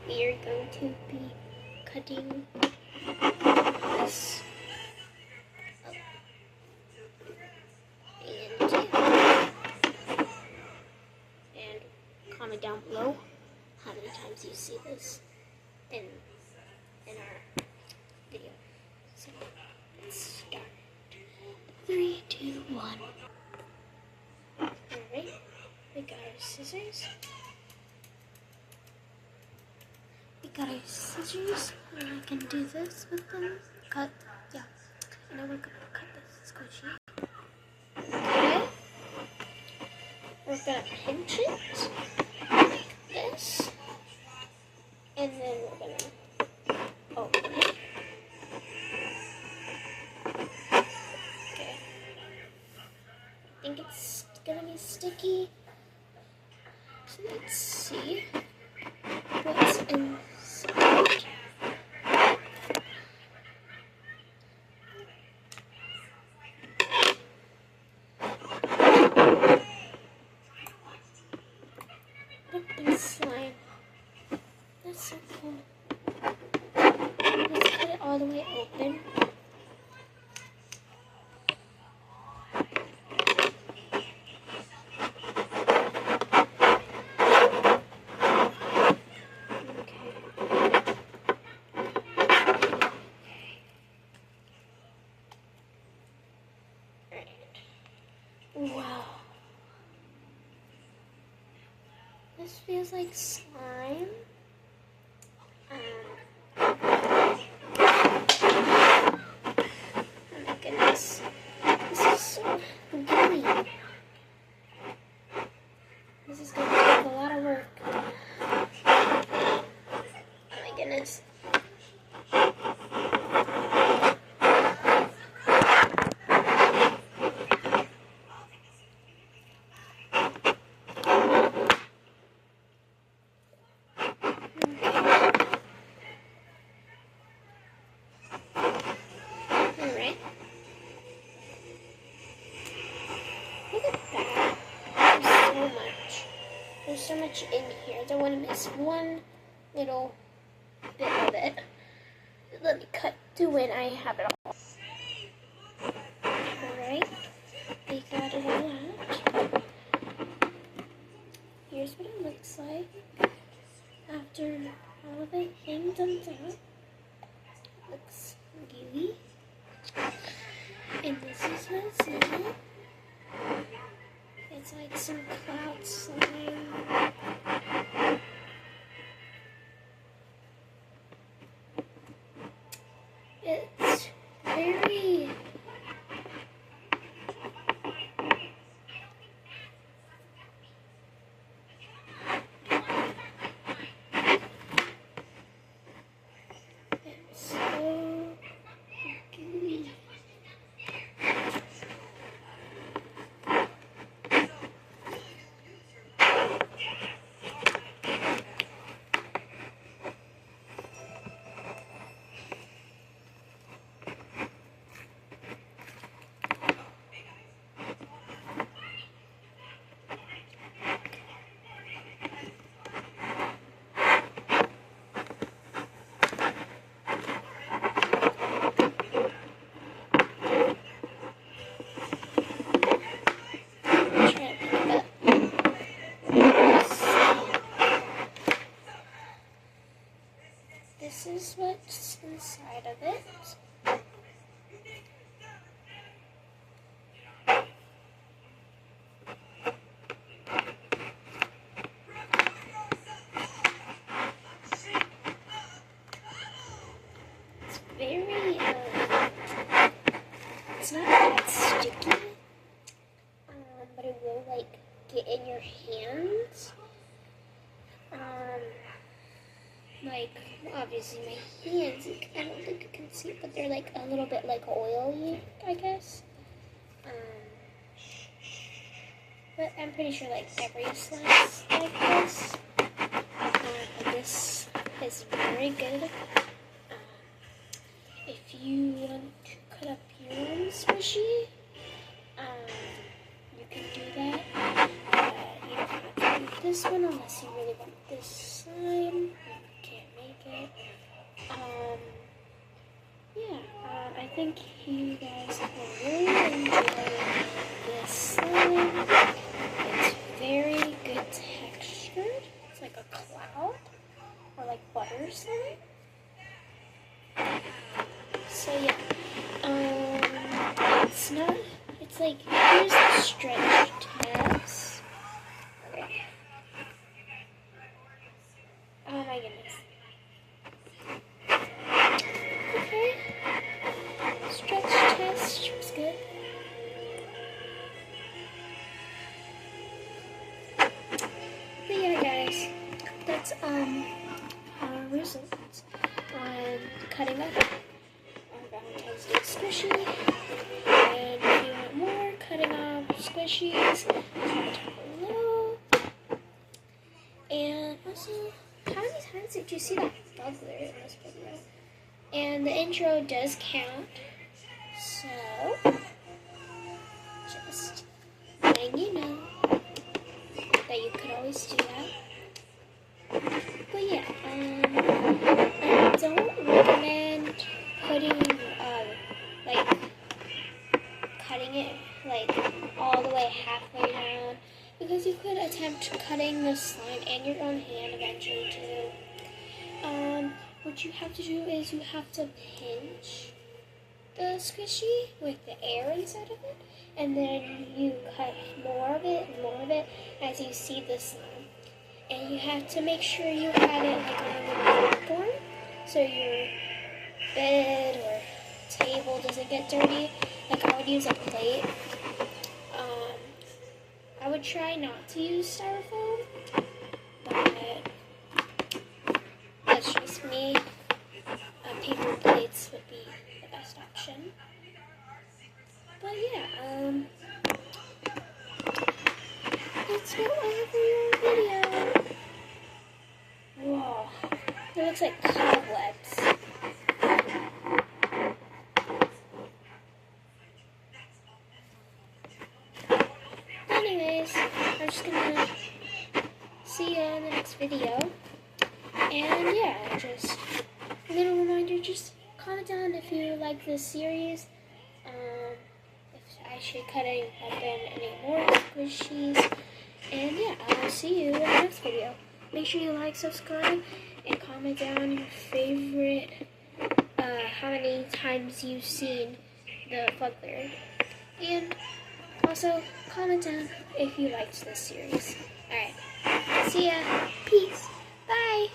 we are going to be cutting this up. And comment down below how many times you see this in our video. So let's start. 3, 2, 1. Alright, we got our scissors. And I can do this with them. Cut, yeah. And then we're gonna cut this squishy. Okay. We're gonna pinch it like this. And then we're gonna open it. Okay. I think it's gonna be sticky. So let's see what's inside. And slime. That's so cool. Let's cut it all the way open. Wow. This feels like slime. Oh my goodness. This is so gooey. This is going to take a lot of work. Oh my goodness. There's so much in here. I don't want to miss one little bit of it. Let me cut through it. I have it all. Alright. We got it all out. Here's what it looks like after all of it hangs out. Looks gooey. And this is what's in it. It's like some cloud slime. It's very so gooey. This is what's inside of it. It's very, it's not that sticky, but it will like get in your hands. Like, obviously my hands, I don't think you can see, but they're like a little bit like oily, I guess. But I'm pretty sure like every slime's like this. But this is very good. If you want to cut up your own squishy, you can do that. You don't have to use this one unless you really want this slime. You can think you guys will really enjoy this slime. It's very good textured. It's like a cloud or like butter slime. So yeah, it's not. It's like here's the stretch test. Okay. Oh my goodness. Okay. Stretch test was good. But yeah, guys, that's our results on cutting up our Valentine's Day squishy. And if you want more cutting up squishies, comment down below. And also, how many times did you see that bubbler in this video? And the intro does count, so just letting you know that you could always do that. But yeah, I don't recommend putting, like, cutting it, like, all the way halfway down, because you could attempt cutting the slime and your own hand eventually too. What you have to do is you have to pinch the squishy with the air inside of it, and then you cut more of it as you see the slime. And you have to make sure you have it like on the platform, so your bed or table doesn't get dirty. Like I would use a plate. I would try not to use styrofoam, but that's just me. Paper plates would be the best option. But yeah, that's what I have for your video. Whoa, it looks like cobwebs. Anyways, I'm just gonna see you in the next video. And yeah, just a little reminder, just comment down if you like this series. If I should cut any more squishies. And yeah, I'll see you in the next video. Make sure you like, subscribe, and comment down your favorite, how many times you've seen the bubbler. And also, comment down if you liked this series. Alright, see ya. Peace. Bye.